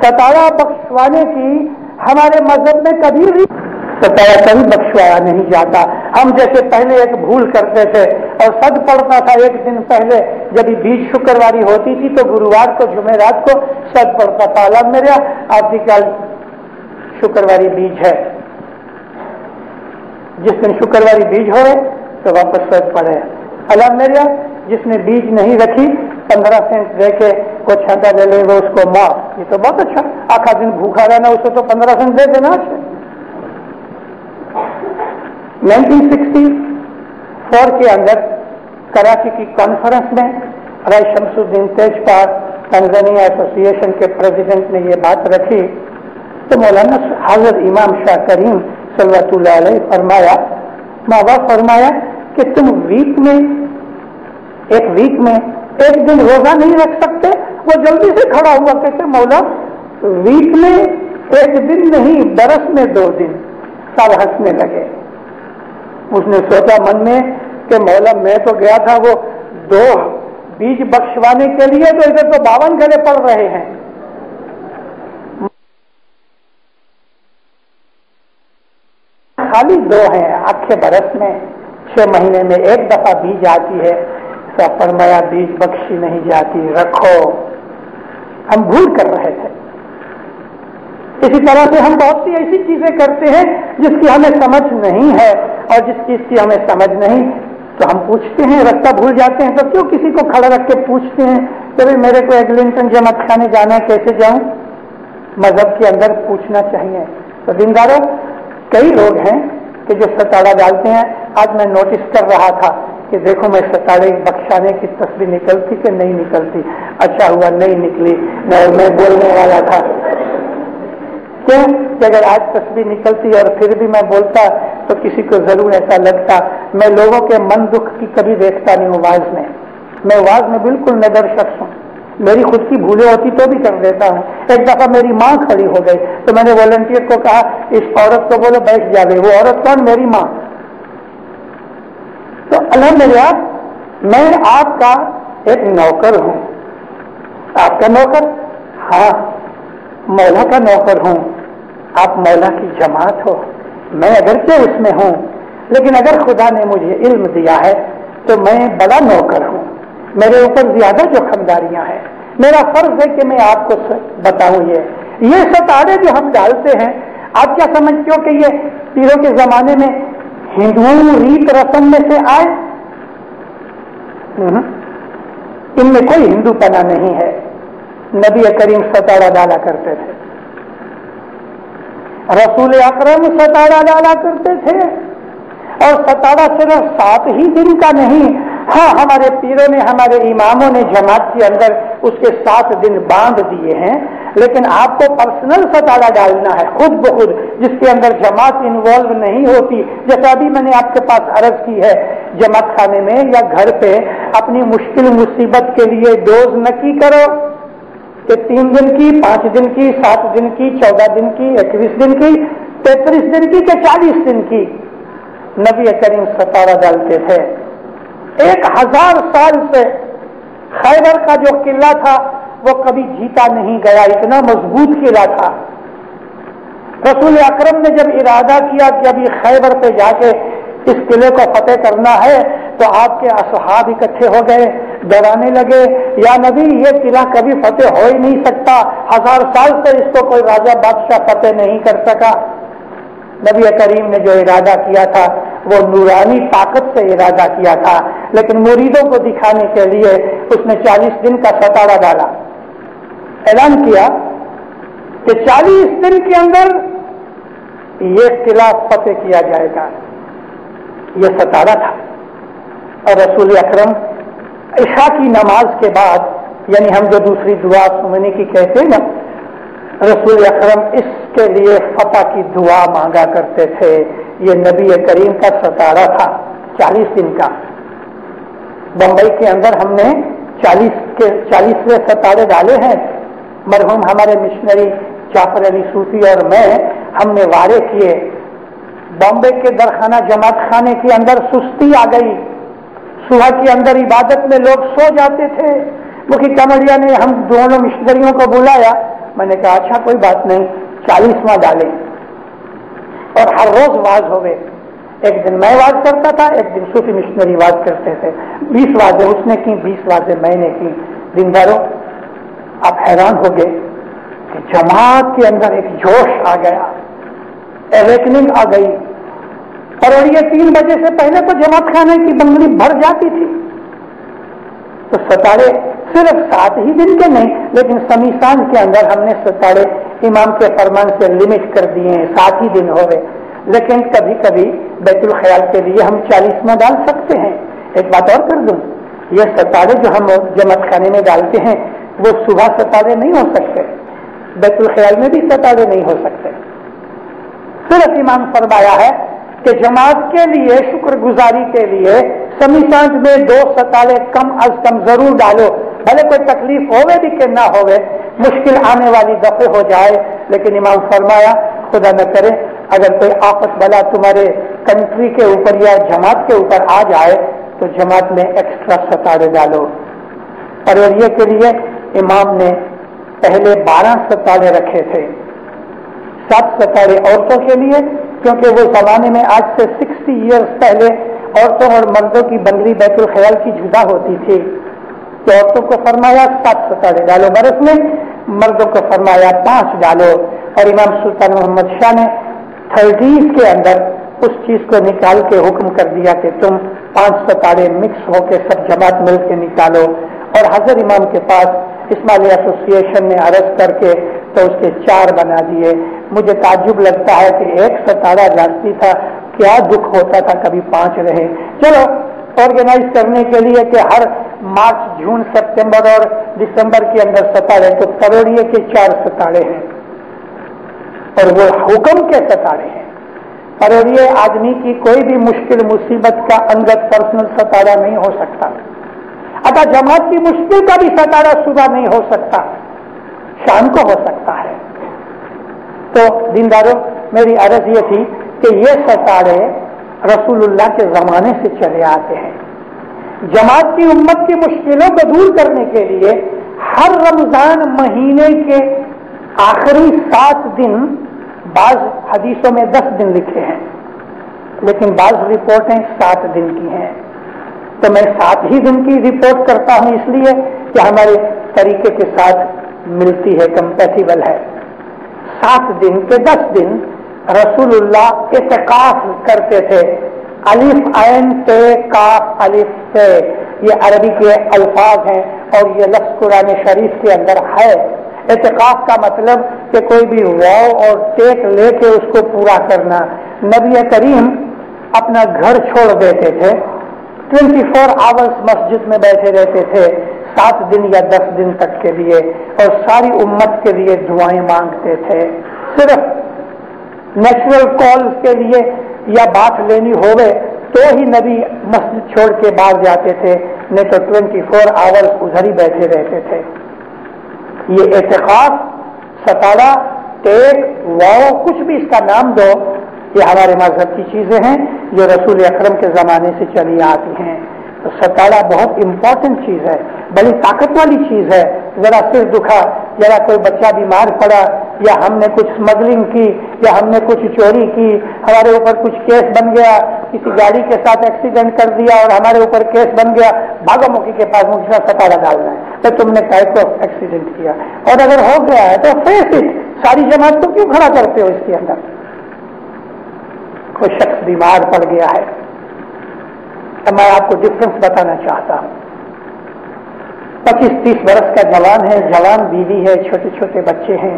ستاڑا بخشوانے کی ہمارے مذہب میں کبھی بھی ستاڑا کبھی بخشوایا نہیں جاتا. ہم جیسے پہلے ایک بھول کرتے تھے اور سد پڑتا تھا, ایک دن پہلے جب بیج شکرواری ہوتی تھی تو گرووار کو جمعرات کو سد پڑتا تھا. اللہ میرا آپ کی کل شکرواری بیج ہے, جس دن شکرواری بیج ہو تو واپس سد پڑے. اللہ میرا جس نے بیج نہیں رکھی 15 سینٹ دے کے وہ چھاتا لے لے وہ اس کو معاف. یہ تو بہت اچھا, آخا دن بھوکھا رہنا اسے تو 15 سینٹ دے دینا. 1964 کے اندر کراچی کی کانفرنس میں رائی شمس الدین تیجپال تنزانیہ ایسوسی ایشن کے پریزیڈنٹ نے یہ بات رکھی تو مولانا حضرت امام شاہ کریم صلوات اللہ علیہ فرمایا, ماں باپ فرمایا کہ تم ایک ویک میں ایک دن روزہ نہیں رکھ سکتے. وہ جلدی سے کھڑا ہوا کہتے مولا ویک میں ایک دن نہیں, برس میں 2 دن. سب ہنسنے لگے. اس نے سوچا من میں کہ مولا میں تو گیا تھا وہ 2 بیج بخشوانے کے لیے, تو ادھر تو 52 گھڑے پڑ رہے ہیں. خالی 2 ہیں آخر برس میں, 6 مہینے میں ایک دفعہ بیج آتی ہے. سب فرمایا بیج بخشی نہیں جاتی, رکھو. ہم بھول کر رہے تھے. اسی طرح سے ہم بہت سی ایسی چیزیں کرتے ہیں جس کی ہمیں سمجھ نہیں ہے, اور جس چیز کی ہمیں سمجھ نہیں تو ہم پوچھتے ہیں, رستہ بھول جاتے ہیں تو کیوں کسی کو کھڑا رکھ کے پوچھتے ہیں کہ میرے کو ایگلنٹن جماعت کھانے جانا ہے, کیسے جاؤں؟ مذہب کے اندر پوچھنا چاہیے. تو دینداروں کئی لوگ ہیں کہ جو ستاڑا ڈالتے ہیں. آج میں نوٹس کر رہا تھا کہ دیکھو میں ستاڑے بخشانے کی تصویر نکلتی کہ نہیں نکلتی. اچھا ہوا نہیں نکلی, میں بولنے والا تھا. کیوں کہ اگر آج تصویر نکلتی اور پھر بھی میں بولتا تو کسی کو ضرور ایسا لگتا. میں لوگوں کے من دکھ کی کبھی دیکھتا نہیں ہوں واز میں واز میں بالکل نظر شخص ہوں. میری خود کی بھولیں ہوتی تو بھی کر دیتا ہوں. ایک دفعہ میری ماں کھڑی ہو گئی تو میں نے والنٹیئر کو کہا اس عورت کو بولو بیٹھ جاوے. وہ عورت کون؟ میری ماں. تو الحمدللہ میں آپ کا ایک نوکر ہوں. آپ کا نوکر؟ ہاں مولا کا نوکر ہوں. آپ مولا کی جماعت ہو, میں اگرچہ اس میں ہوں, لیکن اگر خدا نے مجھے علم دیا ہے تو میں بڑا نوکر ہوں. میرے اوپر زیادہ جو خمداریاں ہیں. میرا فرض ہے کہ میں آپ کو بتاؤں. یہ ستارے جو ہم ڈالتے ہیں, آپ کیا سمجھتے ہو کہ یہ پیروں کے زمانے میں ہندوؤں ریت رسم میں سے آئے؟ ان میں کوئی ہندو پنا نہیں ہے. نبی کریم ستارہ ڈالا کرتے تھے, رسول اکرم ستارہ ڈالا کرتے تھے. اور ستارہ صرف 7 ہی دن کا نہیں, ہاں ہمارے پیروں نے, ہمارے اماموں نے جماعت کے اندر اس کے 7 دن باندھ دیے ہیں. لیکن آپ کو پرسنل ستارہ ڈالنا ہے خود بخود, جس کے اندر جماعت انوالو نہیں ہوتی. جیسا ابھی میں نے آپ کے پاس عرض کی ہے, جماعت خانے میں یا گھر پہ اپنی مشکل مصیبت کے لیے ڈوز نکی کرو کہ 3 دن کی, 5 دن کی, 7 دن کی, 14 دن کی, 21 دن کی, 33 دن کی کہ 40 دن کی. نبی کریم ستارہ ڈالتے تھے. 1000 سال سے خیبر کا جو قلعہ تھا وہ کبھی جیتا نہیں گیا, اتنا مضبوط قلعہ تھا. رسول اکرم نے جب ارادہ کیا کہ ابھی خیبر پہ جا کے اس قلعے کو فتح کرنا ہے تو آپ کے اصحاب اکٹھے ہو گئے, ڈرانے لگے, یا نبی یہ قلعہ کبھی فتح ہو ہی نہیں سکتا, 1000 سال سے اس کو کوئی راجہ بادشاہ فتح نہیں کر سکا. نبی کریم نے جو ارادہ کیا تھا وہ نورانی طاقت سے ارادہ کیا تھا, لیکن مریدوں کو دکھانے کے لیے اس نے 40 دن کا ستارہ ڈالا. اعلان کیا کہ 40 دن کے اندر یہ قلعہ فتح کیا جائے گا. یہ ستارہ تھا. اور رسول اکرم عشاء کی نماز کے بعد، یعنی ہم جو دوسری دعا سننے کی کہتے ہیں نا، رسول اکرم اس کے لیے فتح کی دعا مانگا کرتے تھے. یہ نبی کریم کا ستارہ تھا 40 دن کا. بمبئی کے اندر ہم نے 40ویں ستارے ڈالے ہیں. مرحوم ہمارے مشنری جعفر علی صوفی اور میں، ہم نے وعدے کیے. بامبے کے درخانہ جماعت خانے کے اندر سستی آ گئی. صبح کے اندر عبادت میں لوگ سو جاتے تھے. مکھی کمریا نے ہم دونوں مشنریوں کو بلایا. میں نے کہا اچھا کوئی بات نہیں، 40واں ڈالیں. اور ہر روز واز ہوئے. ایک دن میں واز کرتا تھا، ایک دن صوفی مشنری واز کرتے تھے. 20 واضح اس نے کی، 20 واضح میں نے کی. دینداروں، آپ حیران ہو گئے کہ جماعت کے اندر ایک جوش آ گیا، اویکننگ آ گئی. اور یہ 3 بجے سے پہلے تو جماعت خانے کی بنگلی بھر جاتی تھی. تو ستارے صرف 7 ہی دن کے نہیں، لیکن سمیسان کے اندر ہم نے ستارے امام کے فرمان سے لمٹ کر دیے ہیں، 7 ہی دن ہو گئے. لیکن کبھی کبھی بیت الخیال کے لیے ہم 40 میں ڈال سکتے ہیں. ایک بات اور کر دوں، یہ ستارے جو ہم جماعت خانے میں ڈالتے ہیں وہ صبح ستارے نہیں ہو سکتے، بیت الخیال میں بھی ستارے نہیں ہو سکتے. صرف امام فرمایا ہے کہ جماعت کے لیے شکر گزاری کے لیے سمیسانج میں 2 ستارے کم از کم ضرور ڈالو. بھلے کوئی تکلیف ہوئے بھی کہ نہ ہوئے، مشکل آنے والی دفعہ ہو جائے، لیکن امام فرمایا خدا نہ کرے اگر کوئی آفت بلا تمہارے کنٹری کے اوپر یا جماعت کے اوپر آ جائے تو جماعت میں ایکسٹرا ستارے ڈالو. پروریے کے لیے امام نے پہلے 12 ستارے رکھے تھے. 7 ستارے عورتوں کے لیے، کیونکہ وہ زمانے میں آج سے 60 ایئرز پہلے عورتوں اور مردوں کی بنگلی بیت الخیال کی جدا ہوتی تھی. تو عورتوں کو فرمایا 7 ستارے ڈالو برس میں، مردوں کو فرمایا 5 ڈالو. اور امام سلطان محمد شاہ نے 30s کے اندر اس چیز کو نکال کے حکم کر دیا کہ تم 5 ستارے مکس ہو کے سب جماعت مل کے نکالو. اور حضرت امام کے پاس اسماعیلی ایسوسیشن نے عرض کر کے تو اس کے 4 بنا دیے. مجھے تعجب لگتا ہے کہ 1 ستارہ جانتی تھا، کیا دکھ ہوتا تھا کبھی 5 رہے. چلو آرگنائز کرنے کے لیے کہ ہر مارچ، جون، سپتمبر اور دسمبر کے اندر ستارے، تو کروڑیے کے 4 ستارے ہیں اور وہ حکم کے ستارے ہیں. کروڑیے آدمی کی کوئی بھی مشکل مصیبت کا انگت پرسنل ستارہ نہیں ہو سکتا. اگر جماعت کی مشکل کا بھی ستارہ صبح نہیں ہو سکتا، شام کو ہو سکتا ہے. تو دینداروں، میری عرض یہ تھی کہ یہ ستارے رسول اللہ کے زمانے سے چلے آتے ہیں. جماعت کی امت کی مشکلوں کو دور کرنے کے لیے ہر رمضان مہینے کے آخری 7 دن، بعض حدیثوں میں 10 دن لکھے ہیں لیکن بعض رپورٹیں 7 دن کی ہیں. تو میں 7 ہی دن کی رپورٹ کرتا ہوں اس لیے کہ ہمارے طریقے کے ساتھ ملتی ہے، کمپیٹیبل ہے. 7 دن کے 10 دن رسول اللہ اعتکاف کرتے تھے. الف عین سے کاف الف سے، یہ عربی کے الفاظ ہیں اور یہ لفظ قرآن شریف کے اندر ہے. اعتکاف کا مطلب کہ کوئی بھی واو اور ٹیک لے کے اس کو پورا کرنا. نبی کریم اپنا گھر چھوڑ دیتے تھے، 24 آورز مسجد میں بیٹھے رہتے تھے 7 دن یا 10 دن تک کے لیے، اور ساری امت کے لیے دعائیں مانگتے تھے. صرف نیچرل کال کے لیے یا بات لینی ہوئے تو ہی نبی مسجد چھوڑ کے باہر جاتے تھے، نہیں تو 24 آورز ادھر ہی بیٹھے رہتے تھے. یہ اعتکاف، ستارہ، ٹیک، واو، کچھ بھی اس کا نام دو، یہ ہمارے مذہب کی چیزیں ہیں جو رسول اکرم کے زمانے سے چلی آتی ہیں. تو ستارہ بہت امپورٹنٹ چیز ہے، بڑی طاقت والی چیز ہے. ذرا سر دکھا، ذرا کوئی بچہ بیمار پڑا، یا ہم نے کچھ اسمگلنگ کی، یا ہم نے کچھ چوری کی، ہمارے اوپر کچھ کیس بن گیا، کسی گاڑی کے ساتھ ایکسیڈنٹ کر دیا اور ہمارے اوپر کیس بن گیا، بھاگو مکھی کے پاس مجھے ستارہ ڈالنا ہے تو تم نے کہا کو ایکسیڈنٹ کیا، اور اگر ہو گیا ہے تو فیس اٹ، ساری جماعت کو کیوں کھڑا کرتے ہو اس کے اندر؟ کوئی شخص بیمار پڑ گیا ہے، میں آپ کو ڈفرنس بتانا چاہتا ہوں. 25-30 برس کا جوان ہے، جوان بیوی ہے، چھوٹے چھوٹے بچے ہیں،